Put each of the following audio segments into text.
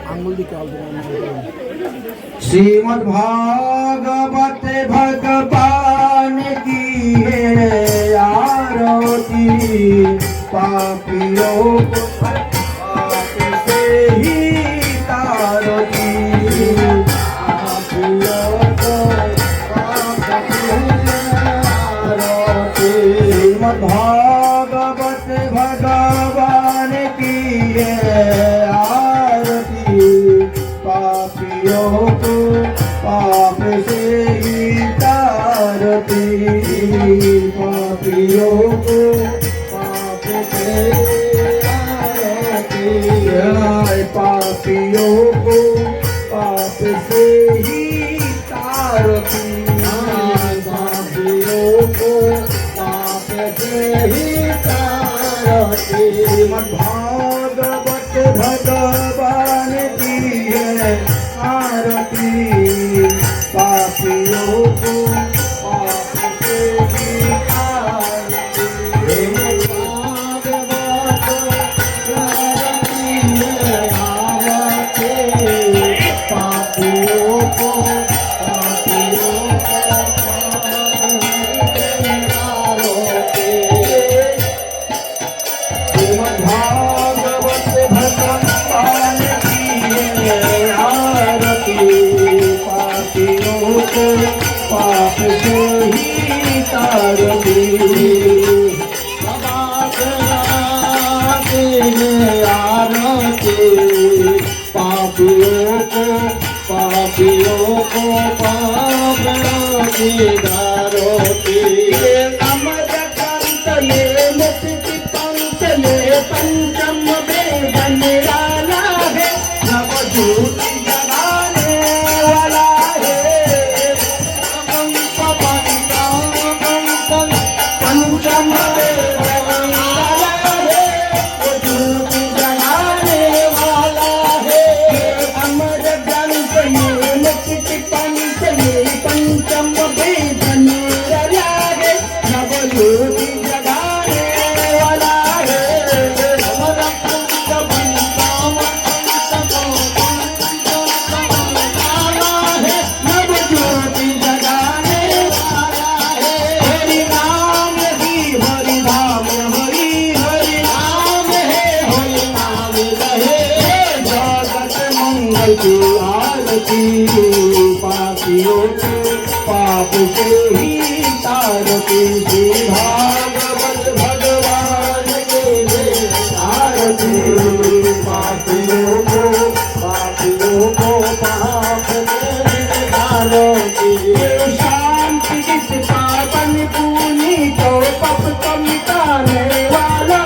आंगुल दिखे श्रीमद् भागवत भगवान की है आरती पापियों को पाप से ही तारती पापियों को पाप से आरती श्रीमद् भागवत भगवान की है आरती पापियों को पाप से ही तारती पापियों को पाप से तारती पापियों को पाप से ही तारती पापियों को पाप से ही तारती श्रीमद् भागवत भगवान की है आरती पापियों को पाप से ही तारती पापियों को पाप से ही तारती पापियों को पाप की दारती अमरकांतले मुक्ति पंचले पंचम वेदन लाला है नवजूत जगाने वाला पंचम वेदन लाला है नवजूत जगाने वाला है अमर ग्रंथ में मुक्ति पंचले पंचम वेदन लाला है नवजूत जगाने वाला है नवज्योति जगाने वाला है हरि नाम ही हरि नाम हरि हरि नाम है हरि नाम रहे जगत मंगल की आरती पापियों को पाप से ही तारती श्री भागवत भगवान के आरती पापियों को पाप से तारती शांति जिस पावन पुनी को पप को मिटाने वाला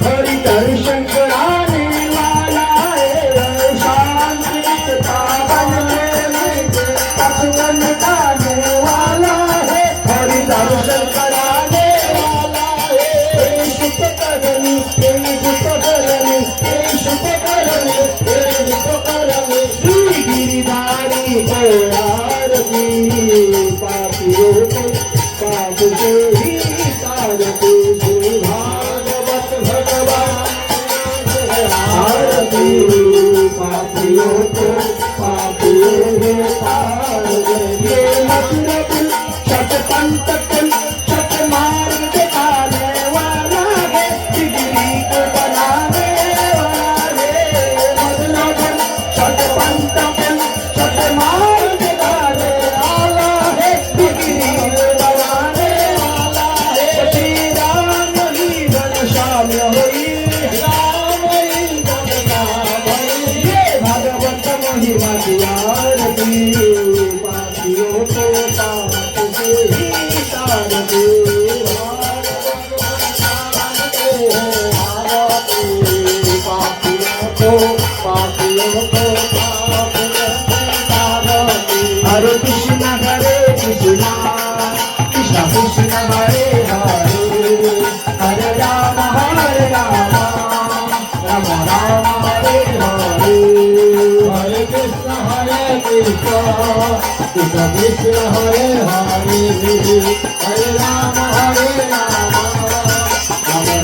हरि दर्शन कराने वाला है शांति जिस पावन पप को मिटाने वाला है हरि दर्शन कराने वाला है शुभ करनी श्री गिरिधारी आरती पापियों को पाप से ही तारती श्री भागवत भगवान आरती पापियों को पाप से तारती मतलब शतपंत शत मार दिखाने वाला है बिजली को बनाने वाला है मतलब शतपंत शत मार दिखाने वाला है बिजली को बनाने वाला है श्री राम ही घनश्याम होई राम ही घनश्याम होई भागवत महिमा की आरती पापियों को पाप से ही तारती हरे Krishna Krishna Krishna Krishna Hare Hare Hare Ram Ram Ram Hare Hare Hare Krishna Krishna Krishna Hare Hare Hare Ram Ram Ram Hare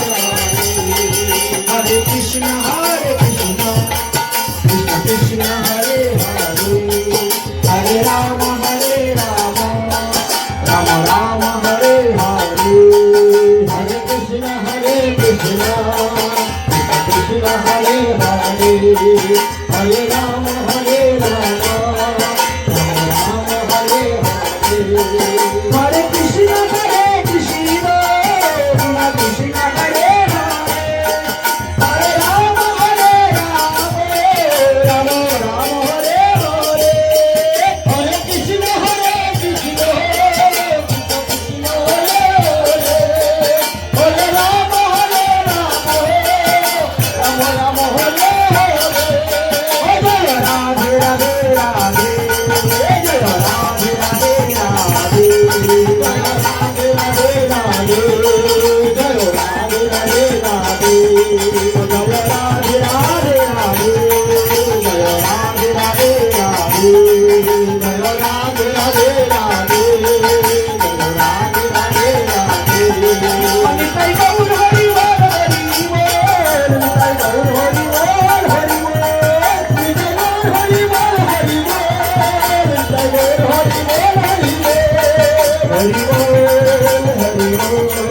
Hare Hare Krishna Hare Rama Hare Rama Rama Rama Hare Hare Hare Krishna Hare Krishna Krishna Hare Hare Hare Rama Hare Rama Rama Rama Hare Hare Hare Krishna Hare Krishna Krishna Hare Hare Hare Rama Hare Rama Rama Rama Hare Hare Jai Radhe Radhe Radhe Jai Radhe Radhe Radhe Jai Radhe Radhe Radhe Jai Radhe Radhe Radhe Jai Radhe Radhe Radhe Jai Radhe Radhe Radhe Jai Radhe Radhe Radhe Jai Radhe Radhe Radhe Nitai Gaur Hari Bol Hari Bol Nitai Gaur Hari Bol Hari Bol Nitai Gaur Hari Bol Hari Bol Nitai Gaur Hari Bol Hari Bol Hari Bol Hari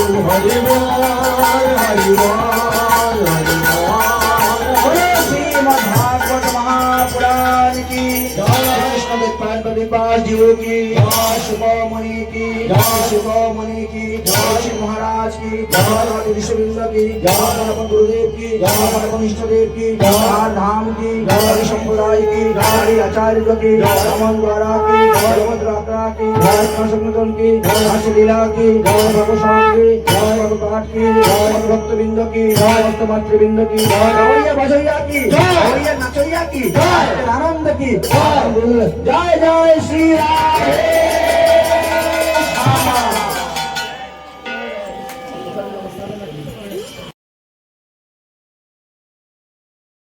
Bol Hari Bol Hari Bol Hari Bol Hari Shrimad Bhagavat Mahapuran की जय कृष्ण विद्यास जीवों की जय शिवमणि की जय शिवमणि की जय श्री महाराज की जय विश्वविंद की जय गणपति गुरुदेव की जय गणपति इष्टदेव की जय धाम की जय संप्रदाय की जय आचार्य की जय रमन द्वारा की जय मंत्रात्रा की जय संगठन की जय लीला की जय भगवान की जय भगवान की जय भक्तबिंद की जय भक्तमातृबिंद की जय गवैया बजैया की गवैया नचैया की जय आनंद की जय जय श्री राम